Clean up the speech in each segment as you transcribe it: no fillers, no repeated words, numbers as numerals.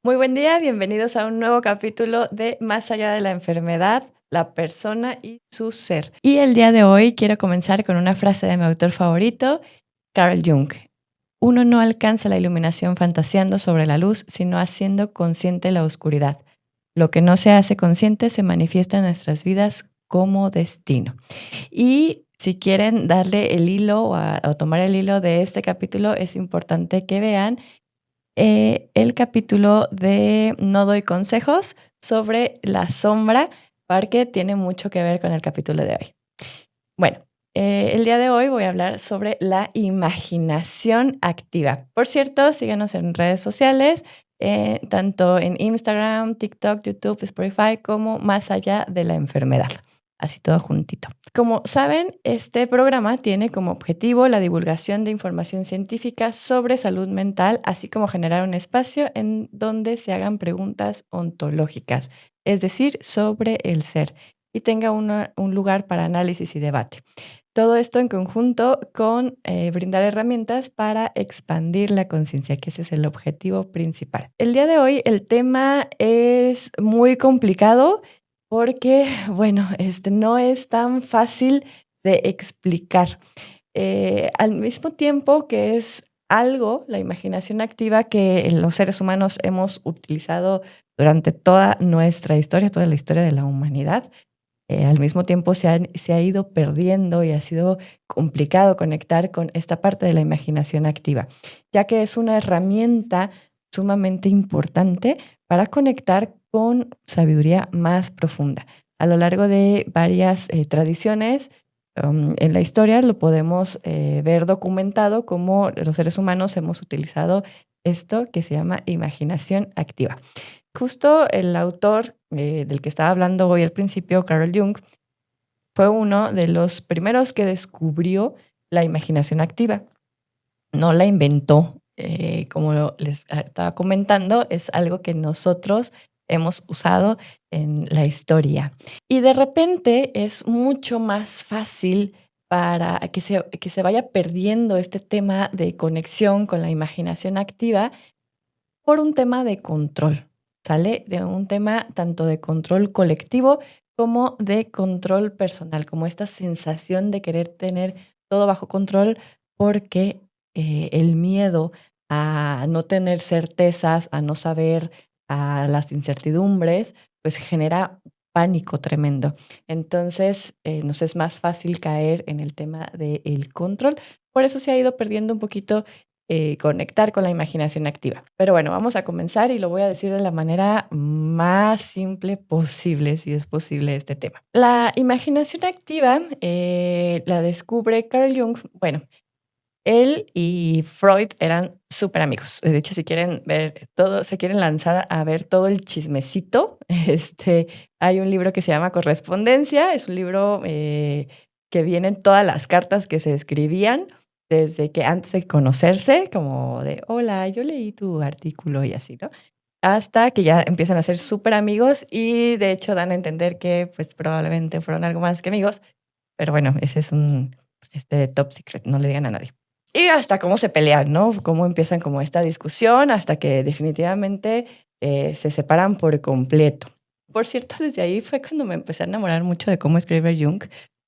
Muy buen día, bienvenidos a un nuevo capítulo de Más allá de la enfermedad, la persona y su ser. Y el día de hoy quiero comenzar con una frase de mi autor favorito, Carl Jung. Uno no alcanza la iluminación fantaseando sobre la luz, sino haciendo consciente la oscuridad. Lo que no se hace consciente se manifiesta en nuestras vidas como destino. Y si quieren darle el hilo o tomar el hilo de este capítulo, es importante que vean el capítulo de No doy consejos sobre la sombra, porque tiene mucho que ver con el capítulo de hoy. Bueno, el día de hoy voy a hablar sobre la imaginación activa. Por cierto, síganos en redes sociales, tanto en Instagram, TikTok, YouTube, Spotify, como Más allá de la enfermedad. Así todo juntito. Como saben, este programa tiene como objetivo la divulgación de información científica sobre salud mental, así como generar un espacio en donde se hagan preguntas ontológicas, es decir, sobre el ser, y tenga un lugar para análisis y debate. Todo esto en conjunto con brindar herramientas para expandir la conciencia, que ese es el objetivo principal. El día de hoy el tema es muy complicado porque, bueno, no es tan fácil de explicar. Al mismo tiempo que es algo, la imaginación activa, que los seres humanos hemos utilizado durante toda nuestra historia, toda la historia de la humanidad. Al mismo tiempo se ha ido perdiendo y ha sido complicado conectar con esta parte de la imaginación activa, ya que es una herramienta sumamente importante para conectar con sabiduría más profunda. A lo largo de varias tradiciones en la historia lo podemos ver documentado como los seres humanos hemos utilizado esto que se llama imaginación activa. Justo el autor del que estaba hablando hoy al principio, Carl Jung, fue uno de los primeros que descubrió la imaginación activa. No la inventó, como les estaba comentando, es algo que nosotros hemos usado en la historia. Y de repente es mucho más fácil para que se vaya perdiendo este tema de conexión con la imaginación activa por un tema de control, ¿sale? De un tema tanto de control colectivo como de control personal, como esta sensación de querer tener todo bajo control porque el miedo a no tener certezas, a no saber, a las incertidumbres, pues genera pánico tremendo. Entonces, nos es más fácil caer en el tema del control. Por eso se ha ido perdiendo un poquito conectar con la imaginación activa. Pero bueno, vamos a comenzar y lo voy a decir de la manera más simple posible, si es posible este tema. La imaginación activa la descubre Carl Jung. Bueno, él y Freud eran súper amigos. De hecho, si quieren ver todo, se quieren lanzar a ver todo el chismecito, hay un libro que se llama Correspondencia. Es un libro que vienen todas las cartas que se escribían desde que antes de conocerse, como de, hola, yo leí tu artículo y así, ¿no? Hasta que ya empiezan a ser súper amigos y de hecho dan a entender que pues probablemente fueron algo más que amigos, pero bueno, ese es un top secret, no le digan a nadie. Y hasta cómo se pelean, ¿no? Cómo empiezan como esta discusión hasta que definitivamente se separan por completo. Por cierto, desde ahí fue cuando me empecé a enamorar mucho de cómo escribe Jung,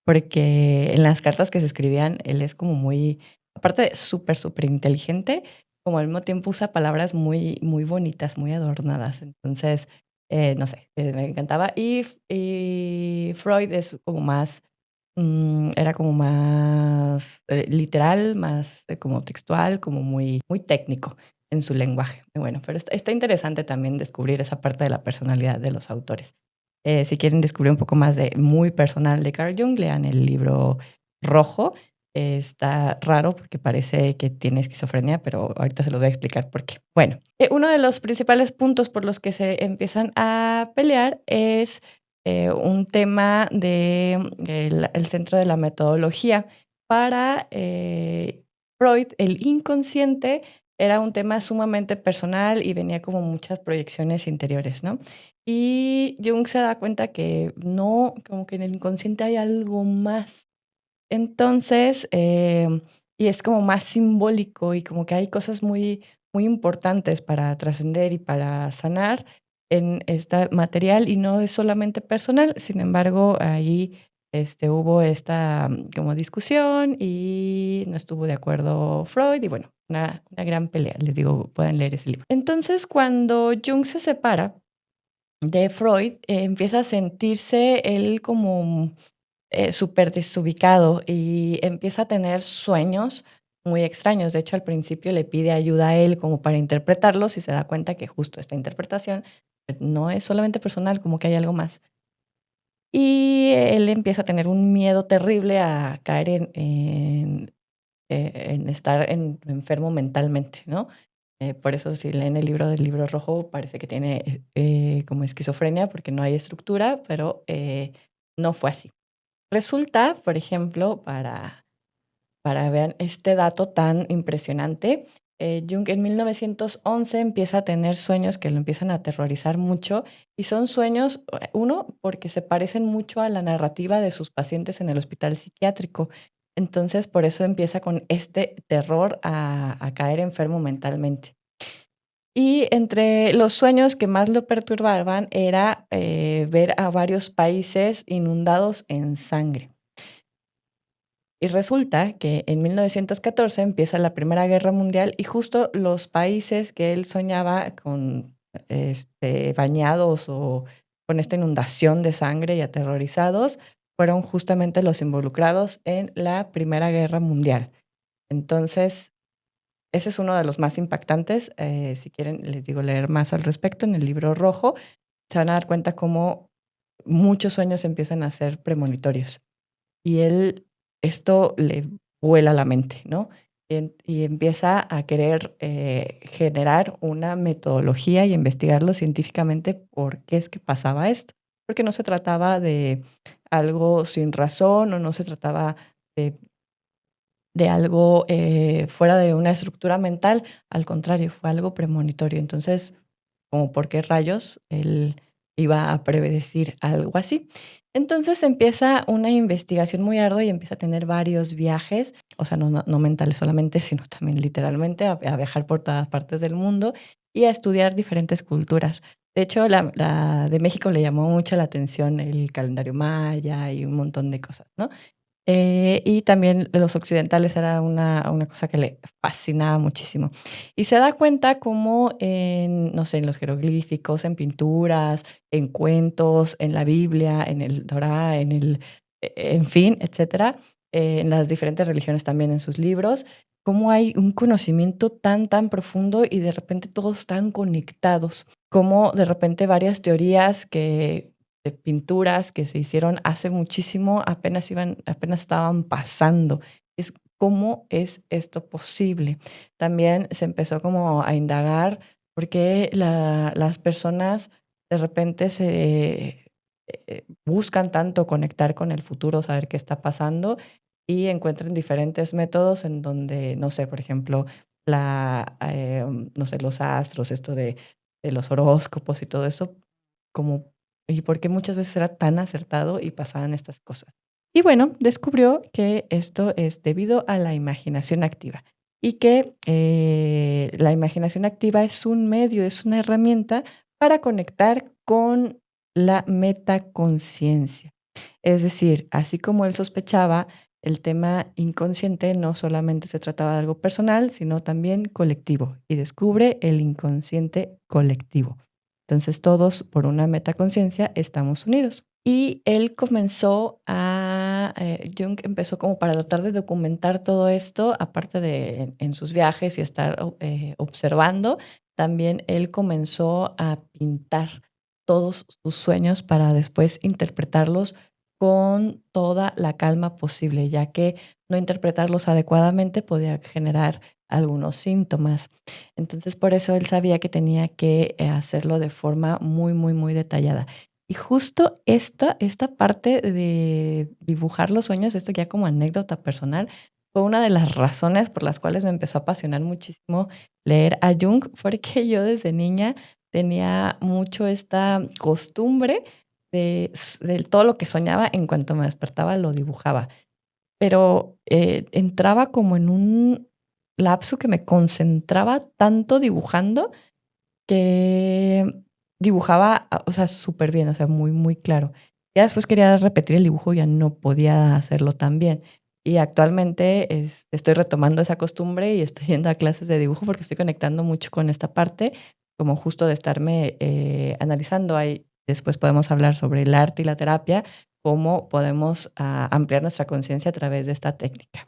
porque en las cartas que se escribían, él es como muy, aparte de súper, súper inteligente, como al mismo tiempo usa palabras muy, muy bonitas, muy adornadas. Entonces, no sé, me encantaba. Y Freud es como más era como más, literal, más, como textual, como muy muy técnico en su lenguaje. Bueno, pero está interesante también descubrir esa parte de la personalidad de los autores. Si quieren descubrir un poco más de muy personal de Carl Jung, lean el libro Rojo. Está raro porque parece que tiene esquizofrenia, pero ahorita se los voy a explicar por qué. Bueno, uno de los principales puntos por los que se empiezan a pelear es un tema de el centro de la metodología. Para Freud, el inconsciente era un tema sumamente personal y venía como muchas proyecciones interiores, ¿no? Y Jung se da cuenta que no, como que en el inconsciente hay algo más. Entonces, y es como más simbólico y como que hay cosas muy, muy importantes para trascender y para sanar en este material y no es solamente personal. Sin embargo, ahí hubo esta como discusión y no estuvo de acuerdo Freud y bueno, una gran pelea. Les digo, pueden leer ese libro. Entonces, cuando Jung se separa de Freud, empieza a sentirse él como súper desubicado y empieza a tener sueños muy extraños. De hecho, al principio le pide ayuda a él como para interpretarlos y se da cuenta que justo esta interpretación pues, no es solamente personal, como que hay algo más. Y él empieza a tener un miedo terrible a caer en estar enfermo mentalmente, ¿no? Por eso si leen el libro del libro rojo parece que tiene como esquizofrenia porque no hay estructura, pero no fue así. Resulta, por ejemplo, para ver este dato tan impresionante, Jung en 1911 empieza a tener sueños que lo empiezan a aterrorizar mucho y son sueños, uno, porque se parecen mucho a la narrativa de sus pacientes en el hospital psiquiátrico. Entonces, por eso empieza con este terror a caer enfermo mentalmente. Y entre los sueños que más lo perturbaban era ver a varios países inundados en sangre. Y resulta que en 1914 empieza la Primera Guerra Mundial y justo los países que él soñaba con bañados o con esta inundación de sangre y aterrorizados fueron justamente los involucrados en la Primera Guerra Mundial. Entonces, ese es uno de los más impactantes. Si quieren, les digo leer más al respecto en el libro rojo, se van a dar cuenta cómo muchos sueños empiezan a ser premonitorios. Y él, esto le vuela la mente, ¿no? Y empieza a querer generar una metodología y investigarlo científicamente por qué es que pasaba esto. Porque no se trataba de algo sin razón o no se trataba de algo fuera de una estructura mental, al contrario, fue algo premonitorio. Entonces, como por qué rayos él iba a predecir algo así. Entonces empieza una investigación muy ardua y empieza a tener varios viajes, o sea, no mentales solamente, sino también literalmente a viajar por todas partes del mundo y a estudiar diferentes culturas. De hecho, la de México le llamó mucho la atención el calendario maya y un montón de cosas, ¿no? Y también los occidentales era una cosa que le fascinaba muchísimo. Y se da cuenta como en, no sé, en los jeroglíficos, en pinturas, en cuentos, en la Biblia, en el Torá, en fin, etcétera, en las diferentes religiones también en sus libros, cómo hay un conocimiento tan profundo y de repente todos están conectados, como de repente varias teorías de pinturas que se hicieron hace muchísimo, apenas estaban pasando. Es cómo es esto posible. También se empezó como a indagar por qué las personas de repente se buscan tanto conectar con el futuro, saber qué está pasando y encuentran diferentes métodos en donde, no sé, por ejemplo, no sé, los astros, esto de los horóscopos y todo eso, como y por qué muchas veces era tan acertado y pasaban estas cosas. Y bueno, descubrió que esto es debido a la imaginación activa y que la imaginación activa es un medio, es una herramienta para conectar con la metaconciencia. Es decir, así como él sospechaba, el tema inconsciente no solamente se trataba de algo personal, sino también colectivo, y descubre el inconsciente colectivo. Entonces todos por una metaconciencia estamos unidos. Y él Jung empezó como para tratar de documentar todo esto, aparte de en sus viajes y estar observando, también él comenzó a pintar todos sus sueños para después interpretarlos con toda la calma posible, ya que no interpretarlos adecuadamente podía generar algunos síntomas. Entonces, por eso él sabía que tenía que hacerlo de forma muy detallada. Y justo esta parte de dibujar los sueños, esto ya como anécdota personal, fue una de las razones por las cuales me empezó a apasionar muchísimo leer a Jung, porque yo desde niña tenía mucho esta costumbre de todo lo que soñaba, en cuanto me despertaba lo dibujaba. Pero entraba como en lapso que me concentraba tanto dibujando que dibujaba, o sea, súper bien, o sea, muy, muy claro. Ya después quería repetir el dibujo, ya no podía hacerlo tan bien. Y actualmente estoy retomando esa costumbre y estoy yendo a clases de dibujo porque estoy conectando mucho con esta parte, como justo de estarme analizando. Ahí después podemos hablar sobre el arte y la terapia, cómo podemos ampliar nuestra conciencia a través de esta técnica.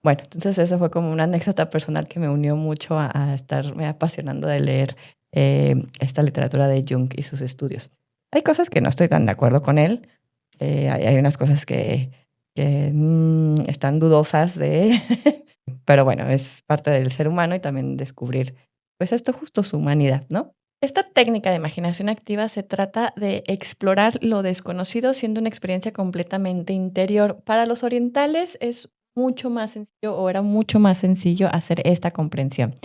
Bueno, entonces eso fue como una anécdota personal que me unió mucho a estarme apasionando de leer esta literatura de Jung y sus estudios. Hay cosas que no estoy tan de acuerdo con él, hay unas cosas que están dudosas de él, pero bueno, es parte del ser humano y también descubrir, pues esto justo su humanidad, ¿no? Esta técnica de imaginación activa se trata de explorar lo desconocido siendo una experiencia completamente interior. Para los orientales es mucho más sencillo o era mucho más sencillo hacer esta comprensión.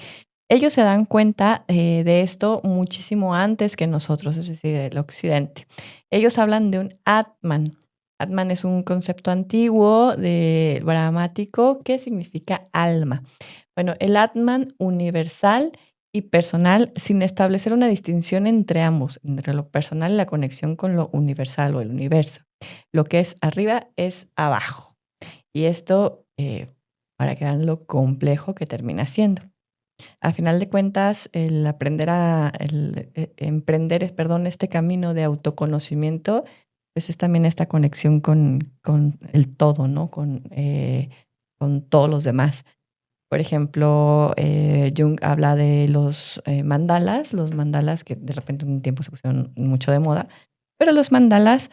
Ellos se dan cuenta de esto muchísimo antes que nosotros, es decir, el occidente. Ellos hablan de un Atman. Atman es un concepto antiguo de brahmático que significa alma. Bueno, el Atman universal y personal sin establecer una distinción entre ambos, entre lo personal y la conexión con lo universal o el universo. Lo que es arriba es abajo. Y esto, para que vean lo complejo que termina siendo. A final de cuentas, el aprender emprender, perdón, este camino de autoconocimiento, pues es también esta conexión con el todo, ¿no? Con todos los demás. Por ejemplo, Jung habla de los mandalas que de repente en un tiempo se pusieron mucho de moda, pero los mandalas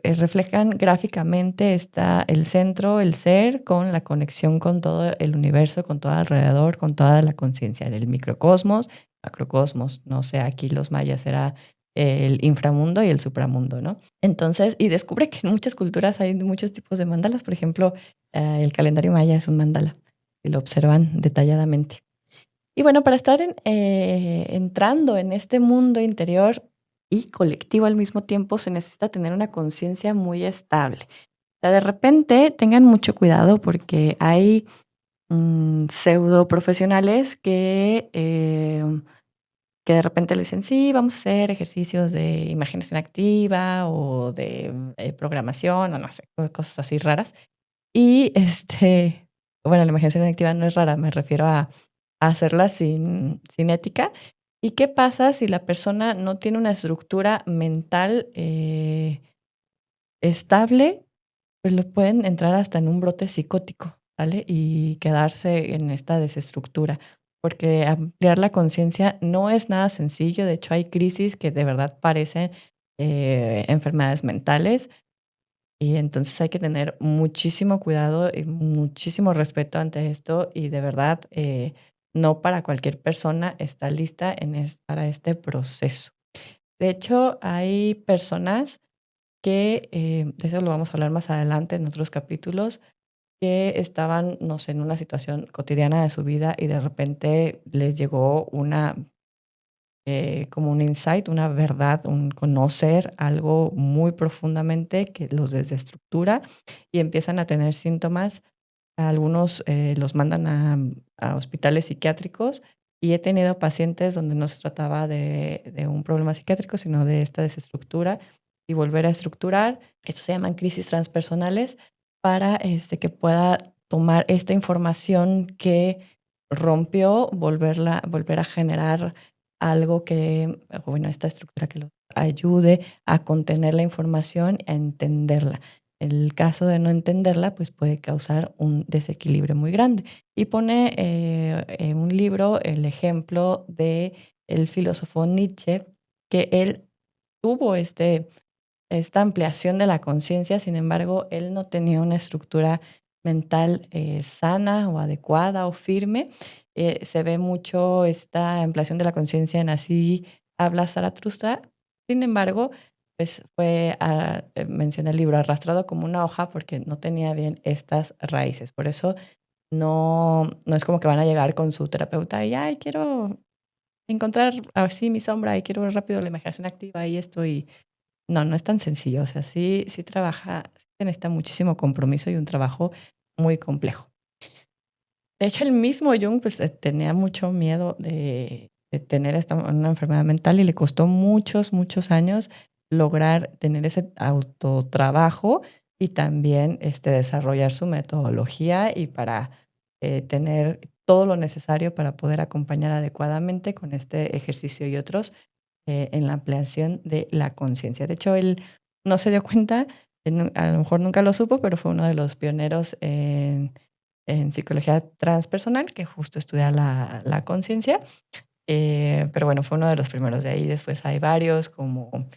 reflejan gráficamente el centro, el ser, con la conexión con todo el universo, con todo alrededor, con toda la conciencia del microcosmos, macrocosmos, no sé, aquí los mayas era el inframundo y el supramundo, ¿no? Entonces, y descubre que en muchas culturas hay muchos tipos de mandalas, por ejemplo, el calendario maya es un mandala y lo observan detalladamente. Y bueno, para estar entrando en este mundo interior y colectivo al mismo tiempo, se necesita tener una conciencia muy estable. O sea, de repente tengan mucho cuidado porque hay pseudo profesionales que de repente le dicen, sí, vamos a hacer ejercicios de imaginación activa o de programación o no sé, cosas así raras. Y bueno, la imaginación activa no es rara, me refiero a hacerla sin ética. ¿Y qué pasa si la persona no tiene una estructura mental estable? Pues lo pueden entrar hasta en un brote psicótico, ¿vale? Y quedarse en esta desestructura. Porque ampliar la conciencia no es nada sencillo. De hecho, hay crisis que de verdad parecen enfermedades mentales y entonces hay que tener muchísimo cuidado y muchísimo respeto ante esto y de verdad no para cualquier persona está lista para este proceso. De hecho, hay personas que, de eso lo vamos a hablar más adelante en otros capítulos, que estaban, no sé, en una situación cotidiana de su vida y de repente les llegó como un insight, una verdad, un conocer algo muy profundamente que los desestructura y empiezan a tener síntomas. Algunos los mandan a hospitales psiquiátricos y he tenido pacientes donde no se trataba de un problema psiquiátrico, sino de esta desestructura y volver a estructurar. Esto se llaman crisis transpersonales para que pueda tomar esta información que rompió, volver a generar algo bueno, esta estructura que lo ayude a contener la información, a entenderla. En el caso de no entenderla, pues puede causar un desequilibrio muy grande. Y pone en un libro el ejemplo de el filósofo Nietzsche, que él tuvo esta ampliación de la conciencia, sin embargo, él no tenía una estructura mental sana o adecuada o firme. Se ve mucho esta ampliación de la conciencia en Así habla Zaratustra. Sin embargo, pues menciona el libro, arrastrado como una hoja porque no tenía bien estas raíces. Por eso no es como que van a llegar con su terapeuta y, ay, quiero encontrar así mi sombra y quiero ver rápido la imaginación activa y esto y no es tan sencillo. O sea, sí trabaja, sí se necesita muchísimo compromiso y un trabajo muy complejo. De hecho, el mismo Jung, pues, tenía mucho miedo de tener una enfermedad mental y le costó muchos, muchos años lograr tener ese autotrabajo y también, desarrollar su metodología y para, tener todo lo necesario para poder acompañar adecuadamente con este ejercicio y otros, en la ampliación de la conciencia. De hecho, él no se dio cuenta, a lo mejor nunca lo supo, pero fue uno de los pioneros en psicología transpersonal, que justo estudia la conciencia. Pero bueno, fue uno de los primeros. De ahí después hay varios como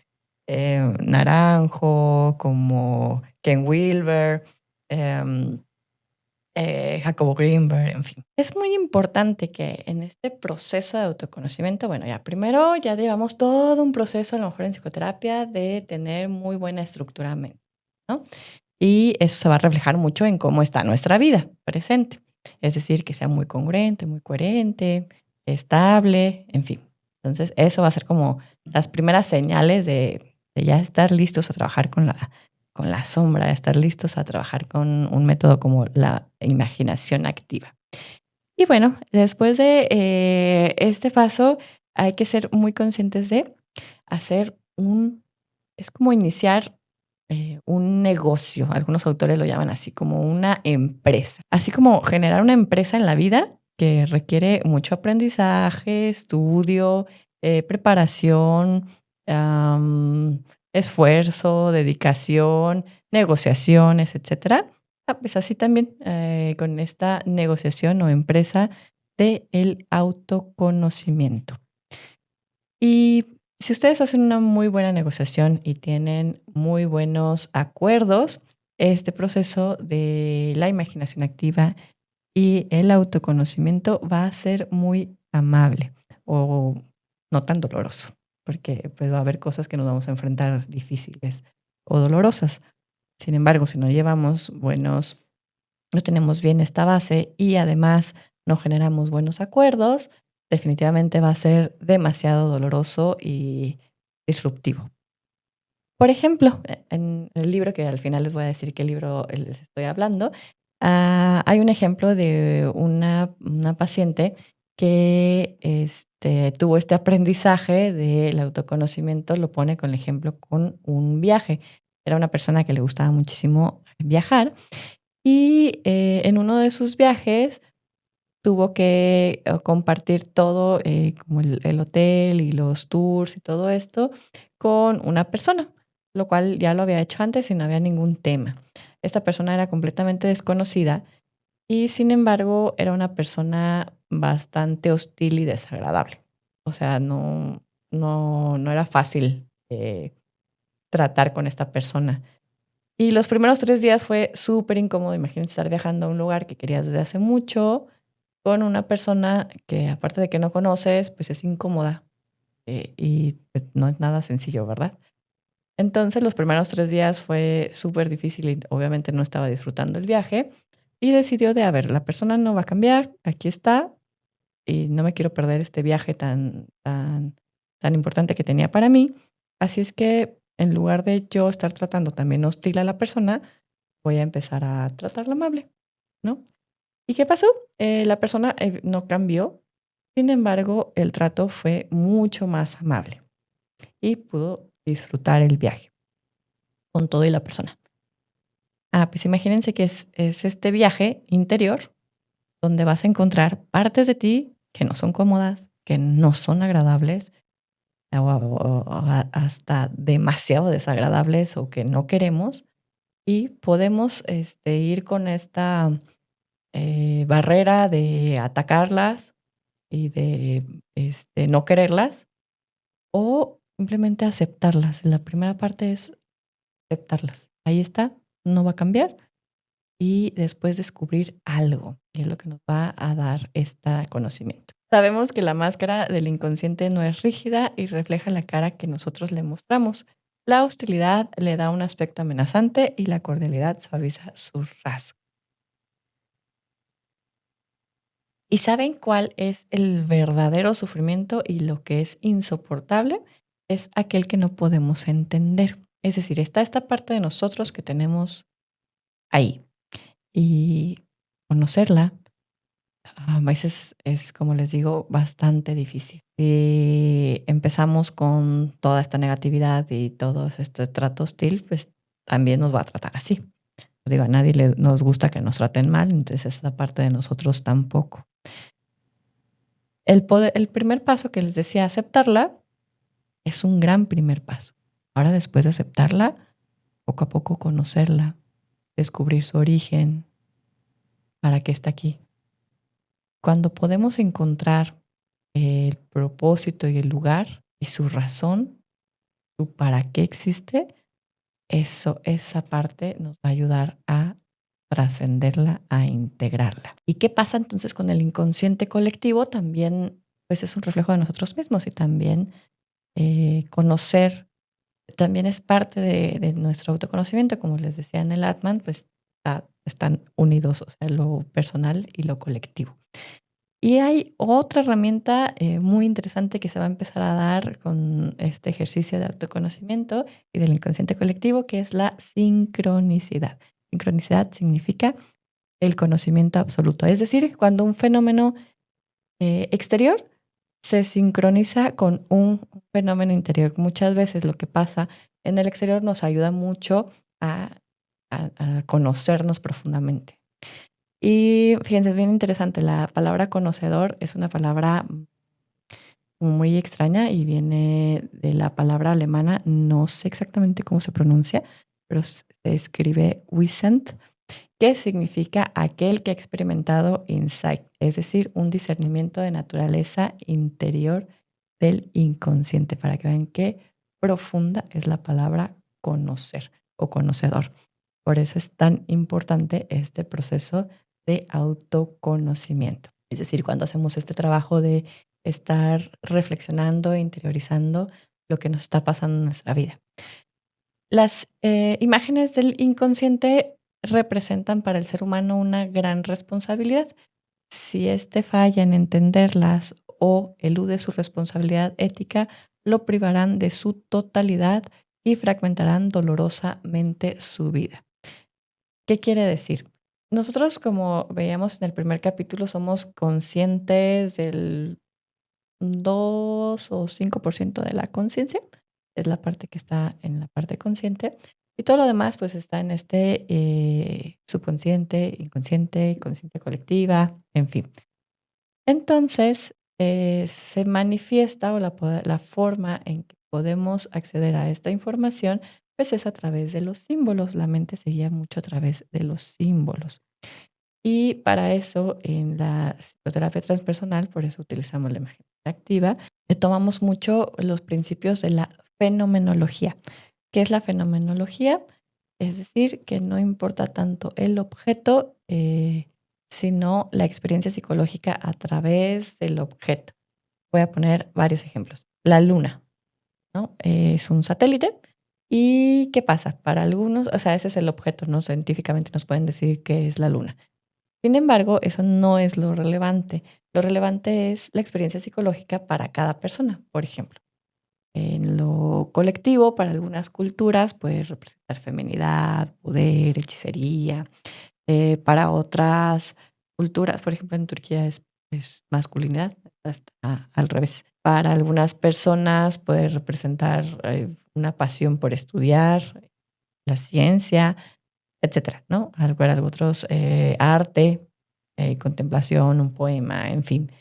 Naranjo, como Ken Wilber, em, Jacobo Greenberg, en fin. Es muy importante que en este proceso de autoconocimiento, bueno, ya primero ya llevamos todo un proceso, a lo mejor en psicoterapia, de tener muy buena estructura mental, ¿no? Y eso se va a reflejar mucho en cómo está nuestra vida presente. Es decir, que sea muy congruente, muy coherente, estable, en fin. Entonces, eso va a ser como las primeras señales de ya estar listos a trabajar con la sombra, estar listos a trabajar con un método como la imaginación activa. Y bueno, después de este paso, hay que ser muy conscientes de hacer es como iniciar un negocio. Algunos autores lo llaman así, como una empresa. Así como generar una empresa en la vida que requiere mucho aprendizaje, estudio, preparación, am, esfuerzo, dedicación, negociaciones, etcétera. Pues así también con esta negociación o empresa de el autoconocimiento. Y si ustedes hacen una muy buena negociación y tienen muy buenos acuerdos, este proceso de la imaginación activa y el autoconocimiento va a ser muy amable o no tan doloroso, porque pues va a haber cosas que nos vamos a enfrentar difíciles o dolorosas. Sin embargo, si no llevamos no tenemos bien esta base y además no generamos buenos acuerdos, definitivamente va a ser demasiado doloroso y disruptivo. Por ejemplo, en el libro, que al final les voy a decir qué libro les estoy hablando, hay un ejemplo de una paciente que tuvo este aprendizaje del autoconocimiento, lo pone con el ejemplo con un viaje. Era una persona que le gustaba muchísimo viajar y en uno de sus viajes tuvo que compartir todo, como el hotel y los tours y todo esto, con una persona, lo cual ya lo había hecho antes y no había ningún tema. Esta persona era completamente desconocida y sin embargo era una persona bastante hostil y desagradable. O sea, no era fácil tratar con esta persona. Y los primeros 3 días fue súper incómodo. Imagínate estar viajando a un lugar que querías desde hace mucho, con una persona que, aparte de que no conoces, pues es incómoda, y pues no es nada sencillo, ¿verdad? Entonces, los primeros 3 días fue súper difícil y obviamente no estaba disfrutando el viaje, y decidió a ver, la persona no va a cambiar, aquí está, y no me quiero perder este viaje tan importante que tenía para mí. Así es que, en lugar de yo estar tratando también hostil a la persona, voy a empezar a tratarla amable, ¿no? ¿Y qué pasó? La persona no cambió, sin embargo, el trato fue mucho más amable y pudo disfrutar el viaje con todo y la persona. Pues imagínense que es este viaje interior donde vas a encontrar partes de ti que no son cómodas, que no son agradables o hasta demasiado desagradables o que no queremos y podemos ir con esta barrera de atacarlas y de no quererlas o simplemente aceptarlas. La primera parte es aceptarlas. Ahí está, no va a cambiar y después descubrir algo, que es lo que nos va a dar este conocimiento. Sabemos que la máscara del inconsciente no es rígida y refleja la cara que nosotros le mostramos. La hostilidad le da un aspecto amenazante y la cordialidad suaviza sus rasgos. ¿Y saben cuál es el verdadero sufrimiento y lo que es insoportable? Es aquel que no podemos entender. Es decir, está esta parte de nosotros que tenemos ahí y conocerla, A veces es, como les digo, bastante difícil. Si empezamos con toda esta negatividad y todo este trato hostil, pues también nos va a tratar así. Digo, a nadie nos gusta que nos traten mal, entonces esa parte de nosotros tampoco. El primer paso que les decía, aceptarla, es un gran primer paso. Ahora, después de aceptarla, poco a poco conocerla, descubrir su origen, para qué está aquí. Cuando podemos encontrar el propósito y el lugar y su razón, su para qué existe, esa parte nos va a ayudar a trascenderla, a integrarla. ¿Y qué pasa entonces con el inconsciente colectivo? También, pues es un reflejo de nosotros mismos y también conocer, también es parte de nuestro autoconocimiento, como les decía en el Atman, pues están unidos, o sea, lo personal y lo colectivo. Y hay otra herramienta muy interesante que se va a empezar a dar con este ejercicio de autoconocimiento y del inconsciente colectivo, que es la sincronicidad. Sincronicidad significa el conocimiento absoluto, es decir, cuando un fenómeno exterior se sincroniza con un fenómeno interior. Muchas veces lo que pasa en el exterior nos ayuda mucho a conocernos profundamente. Y fíjense, es bien interesante, la palabra conocedor es una palabra muy extraña y viene de la palabra alemana, no sé exactamente cómo se pronuncia, pero se escribe Wissent, que significa aquel que ha experimentado insight, es decir, un discernimiento de naturaleza interior del inconsciente, para que vean qué profunda es la palabra conocer o conocedor. Por eso es tan importante este proceso de autoconocimiento. Es decir, cuando hacemos este trabajo de estar reflexionando e interiorizando lo que nos está pasando en nuestra vida. Las imágenes del inconsciente representan para el ser humano una gran responsabilidad. Si éste falla en entenderlas o elude su responsabilidad ética, lo privarán de su totalidad y fragmentarán dolorosamente su vida. ¿Qué quiere decir? Nosotros, como veíamos en el primer capítulo, somos conscientes del 2 o 5% de la conciencia. Es la parte que está en la parte consciente. Y todo lo demás, pues, está en este subconsciente, inconsciente, conciencia colectiva, en fin. Entonces, se manifiesta o la forma en que podemos acceder a esta información, pues es a través de los símbolos. La mente se guía mucho a través de los símbolos. Y para eso, en la psicoterapia transpersonal, por eso utilizamos la imagen activa, tomamos mucho los principios de la fenomenología. ¿Qué es la fenomenología? Es decir, que no importa tanto el objeto, sino la experiencia psicológica a través del objeto. Voy a poner varios ejemplos. La luna, ¿no? Es un satélite. ¿Y qué pasa? Para algunos, o sea, ese es el objeto, ¿no? Científicamente nos pueden decir qué es la luna. Sin embargo, eso no es lo relevante. Lo relevante es la experiencia psicológica para cada persona. Por ejemplo, en lo colectivo, para algunas culturas puede representar feminidad, poder, hechicería. Para otras culturas, por ejemplo, en Turquía es masculinidad, hasta al revés. Para algunas personas puede representar una pasión por estudiar, la ciencia, etcétera, ¿no? Para otros, arte, contemplación, un poema, en fin.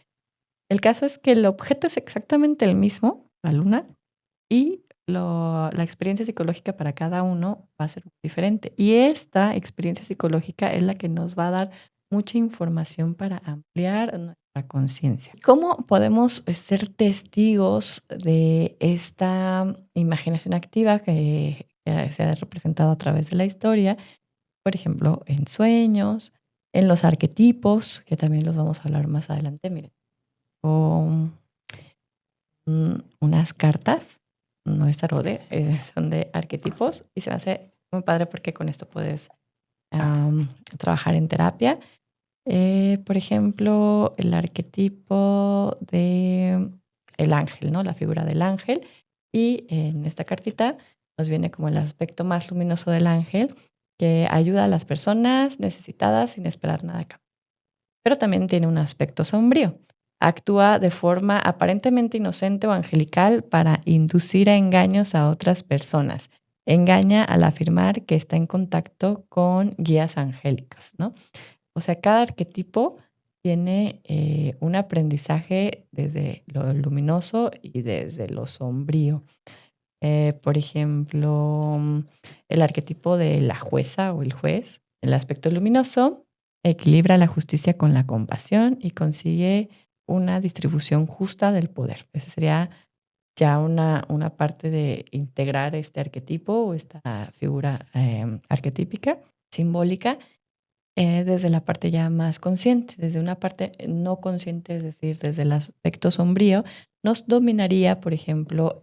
El caso es que el objeto es exactamente el mismo, la luna, y la experiencia psicológica para cada uno va a ser diferente. Y esta experiencia psicológica es la que nos va a dar mucha información para ampliar nuestra conciencia. ¿Cómo podemos ser testigos de esta imaginación activa que se ha representado a través de la historia? Por ejemplo, en sueños, en los arquetipos, que también los vamos a hablar más adelante, miren, con unas cartas, no es tarot, son de arquetipos y se me hace muy padre porque con esto puedes trabajar en terapia. Por ejemplo, el arquetipo de el ángel, ¿no? La figura del ángel. Y en esta cartita nos viene como el aspecto más luminoso del ángel que ayuda a las personas necesitadas sin esperar nada a cambio. pero también tiene un aspecto sombrío. Actúa de forma aparentemente inocente o angelical para inducir a engaños a otras personas. Engaña al afirmar que está en contacto con guías angélicas, ¿no? O sea, cada arquetipo tiene un aprendizaje desde lo luminoso y desde lo sombrío. Por ejemplo, el arquetipo de la jueza o el juez, el aspecto luminoso, equilibra la justicia con la compasión y consigue una distribución justa del poder. Esa sería ya una parte de integrar este arquetipo o esta figura arquetípica, simbólica, desde la parte ya más consciente, desde una parte no consciente, es decir, desde el aspecto sombrío, nos dominaría, por ejemplo,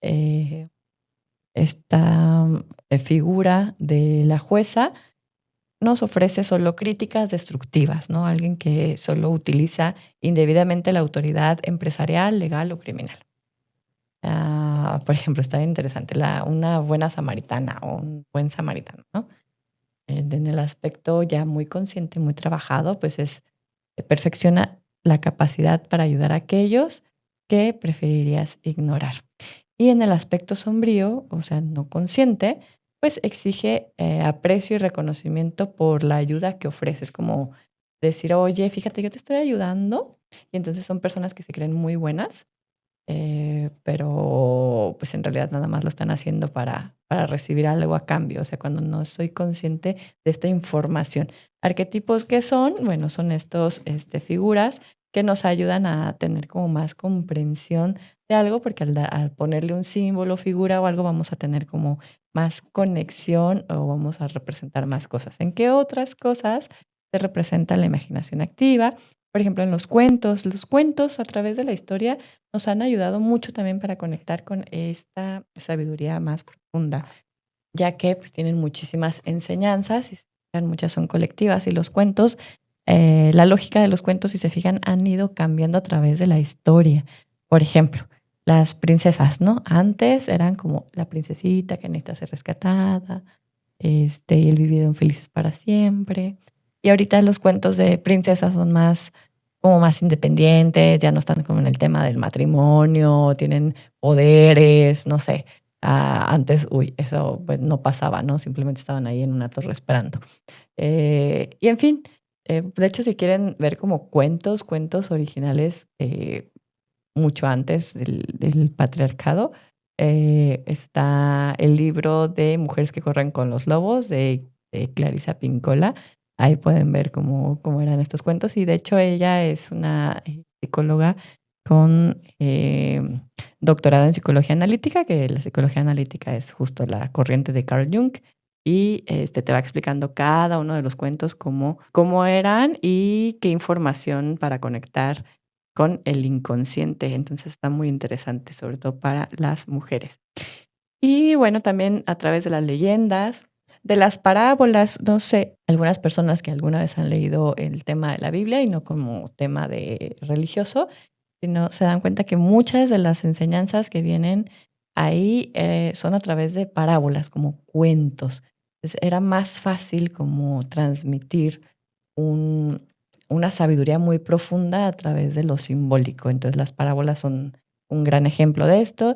eh, esta figura de la jueza, nos ofrece solo críticas destructivas, ¿no? Alguien que solo utiliza indebidamente la autoridad empresarial, legal o criminal. Por ejemplo, está bien interesante, una buena samaritana o un buen samaritano, ¿no? En el aspecto ya muy consciente, muy trabajado, pues perfecciona la capacidad para ayudar a aquellos que preferirías ignorar. Y en el aspecto sombrío, o sea, no consciente, pues exige aprecio y reconocimiento por la ayuda que ofreces, como decir, oye, fíjate, yo te estoy ayudando. Y entonces son personas que se creen muy buenas, pero pues en realidad nada más lo están haciendo para recibir algo a cambio, o sea, cuando no soy consciente de esta información. Arquetipos que son, bueno, son estos figuras que nos ayudan a tener como más comprensión de algo, porque al ponerle un símbolo, figura o algo, vamos a tener como más conexión o vamos a representar más cosas. ¿En qué otras cosas se representa la imaginación activa? Por ejemplo, en los cuentos a través de la historia nos han ayudado mucho también para conectar con esta sabiduría más profunda, ya que pues, tienen muchísimas enseñanzas, y si se fijan, muchas son colectivas y los cuentos, la lógica de los cuentos, si se fijan, han ido cambiando a través de la historia. Por ejemplo, las princesas, ¿no? Antes eran como la princesita que necesita ser rescatada, y el vivieron felices para siempre. Y ahorita los cuentos de princesas son más como más independientes, ya no están como en el tema del matrimonio, tienen poderes, no sé. Antes, uy, eso pues no pasaba, ¿no? Simplemente estaban ahí en una torre esperando. Y en fin, de hecho, si quieren ver como cuentos originales mucho antes del patriarcado, está el libro de Mujeres que corren con los lobos de Clarisa Pincola. Ahí pueden ver cómo eran estos cuentos y de hecho ella es una psicóloga con doctorado en psicología analítica, que la psicología analítica es justo la corriente de Carl Jung y te va explicando cada uno de los cuentos cómo eran y qué información para conectar con el inconsciente. Entonces está muy interesante, sobre todo para las mujeres. Y bueno, también a través de las leyendas, de las parábolas, no sé, algunas personas que alguna vez han leído el tema de la Biblia y no como tema de religioso, sino se dan cuenta que muchas de las enseñanzas que vienen ahí son a través de parábolas, como cuentos. Era más fácil como transmitir un, una sabiduría muy profunda a través de lo simbólico. Entonces las parábolas son un gran ejemplo de esto.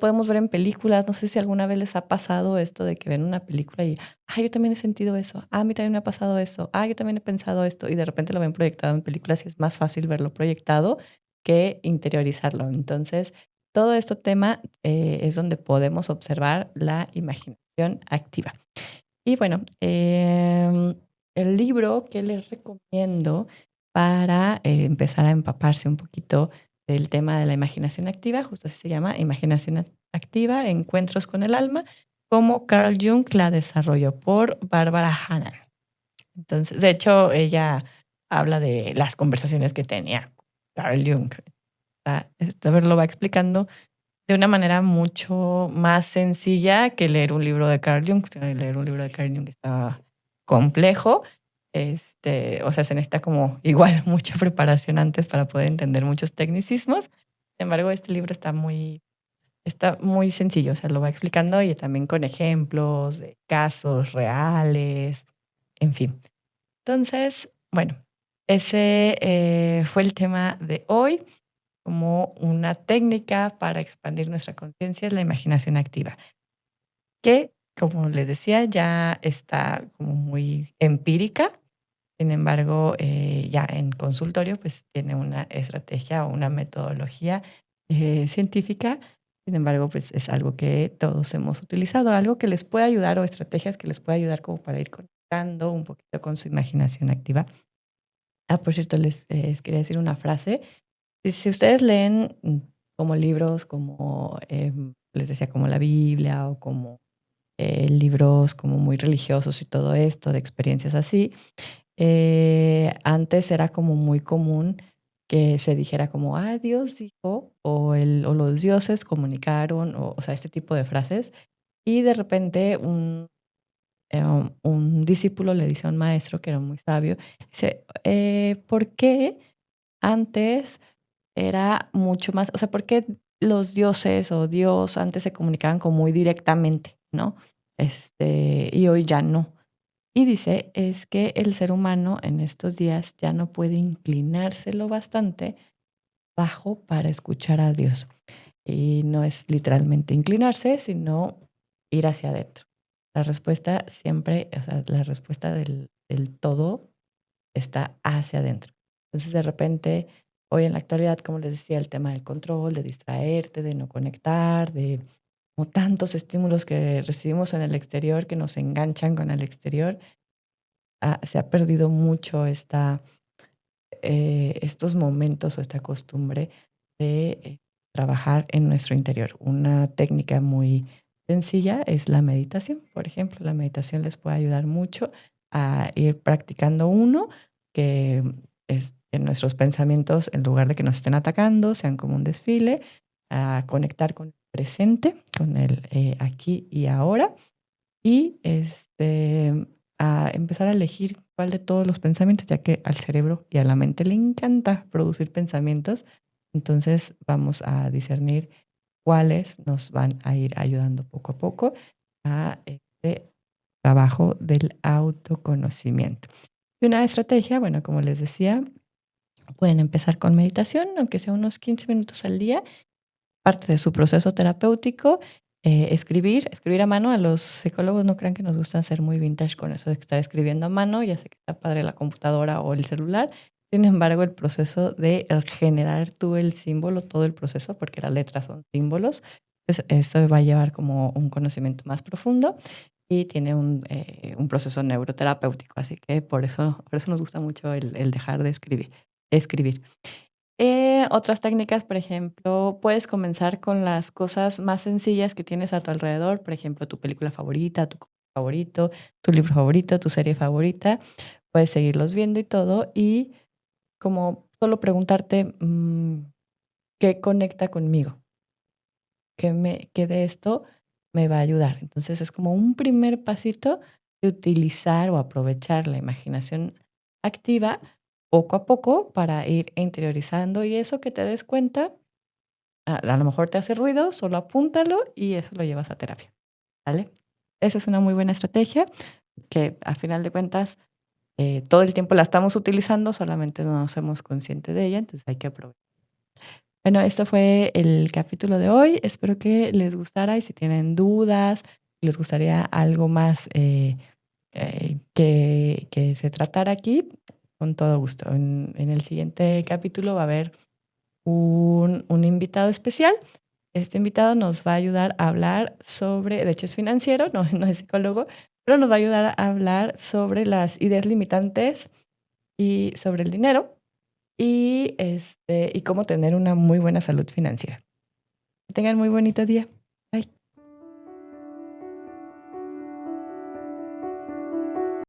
Podemos ver en películas, no sé si alguna vez les ha pasado esto de que ven una película y, yo también he sentido eso, a mí también me ha pasado eso, yo también he pensado esto, y de repente lo ven proyectado en películas y es más fácil verlo proyectado que interiorizarlo. Entonces, todo este tema es donde podemos observar la imaginación activa. Y bueno, el libro que les recomiendo para empezar a empaparse un poquito del tema de la imaginación activa, justo así se llama, Imaginación Activa, Encuentros con el Alma, como Carl Jung la desarrolló por Barbara Hannan. Entonces, de hecho, ella habla de las conversaciones que tenía Carl Jung. A ver, lo va explicando de una manera mucho más sencilla que leer un libro de Carl Jung. Leer un libro de Carl Jung está complejo. O sea, se necesita como igual mucha preparación antes para poder entender muchos tecnicismos. Sin embargo, este libro está muy sencillo, o sea, lo va explicando y también con ejemplos de casos reales, en fin. Entonces, bueno, ese fue el tema de hoy, como una técnica para expandir nuestra conciencia, es la imaginación activa, que, como les decía, ya está como muy empírica. Sin embargo, ya en consultorio, pues tiene una estrategia o una metodología científica. Sin embargo, pues es algo que todos hemos utilizado, algo que les puede ayudar o estrategias que les puede ayudar como para ir conectando un poquito con su imaginación activa. Ah, por cierto, les quería decir una frase. Si ustedes leen como libros, como les decía, como la Biblia o como libros como muy religiosos y todo esto, de experiencias así, antes era como muy común que se dijera como, ah, Dios dijo, o los dioses comunicaron, o sea, este tipo de frases. Y de repente un discípulo le dice a un maestro que era muy sabio, dice, ¿por qué antes era mucho más, o sea, por qué los dioses o Dios antes se comunicaban como muy directamente, ¿no? Y hoy ya no. Y dice, es que el ser humano en estos días ya no puede inclinarse lo bastante bajo para escuchar a Dios. Y no es literalmente inclinarse, sino ir hacia adentro. La respuesta siempre, o sea, la respuesta del todo está hacia adentro. Entonces, de repente, hoy en la actualidad, como les decía, el tema del control, de distraerte, de no conectar, de como tantos estímulos que recibimos en el exterior que nos enganchan con el exterior, se ha perdido mucho estos momentos o esta costumbre de trabajar en nuestro interior. Una técnica muy sencilla es la meditación. Por ejemplo, la meditación les puede ayudar mucho a ir practicando uno, que es en nuestros pensamientos, en lugar de que nos estén atacando, sean como un desfile, a conectar con el presente, con el aquí y ahora, y a empezar a elegir cuál de todos los pensamientos, ya que al cerebro y a la mente le encanta producir pensamientos. Entonces vamos a discernir cuáles nos van a ir ayudando poco a poco a este trabajo del autoconocimiento. Y una estrategia, bueno, como les decía, pueden empezar con meditación, aunque sea unos 15 minutos al día, parte de su proceso terapéutico, escribir a mano. A los psicólogos no crean que nos gusta ser muy vintage con eso de estar escribiendo a mano. Ya sé que está padre la computadora o el celular. Sin embargo, el proceso de generar tú el símbolo, todo el proceso, porque las letras son símbolos, pues eso va a llevar como un conocimiento más profundo y tiene un proceso neuroterapéutico. Así que por eso nos gusta mucho el dejar de escribir. Otras técnicas, por ejemplo, puedes comenzar con las cosas más sencillas que tienes a tu alrededor, por ejemplo, tu película favorita, tu cómic favorito, tu libro favorito, tu serie favorita. Puedes seguirlos viendo y todo, y como solo preguntarte, ¿qué conecta conmigo? ¿Qué de esto me va a ayudar? Entonces, es como un primer pasito de utilizar o aprovechar la imaginación activa poco a poco para ir interiorizando, y eso que te des cuenta, a lo mejor te hace ruido, solo apúntalo y eso lo llevas a terapia, ¿vale? Esa es una muy buena estrategia que a final de cuentas todo el tiempo la estamos utilizando, solamente no nos hacemos conscientes de ella, entonces hay que aprovechar. Bueno, esto fue el capítulo de hoy. Espero que les gustara y si tienen dudas, si les gustaría algo más que se tratara aquí, con todo gusto. En el siguiente capítulo va a haber un invitado especial. Este invitado nos va a ayudar a hablar sobre, de hecho es financiero, no es psicólogo, pero nos va a ayudar a hablar sobre las ideas limitantes y sobre el dinero y cómo tener una muy buena salud financiera. Que tengan muy bonito día.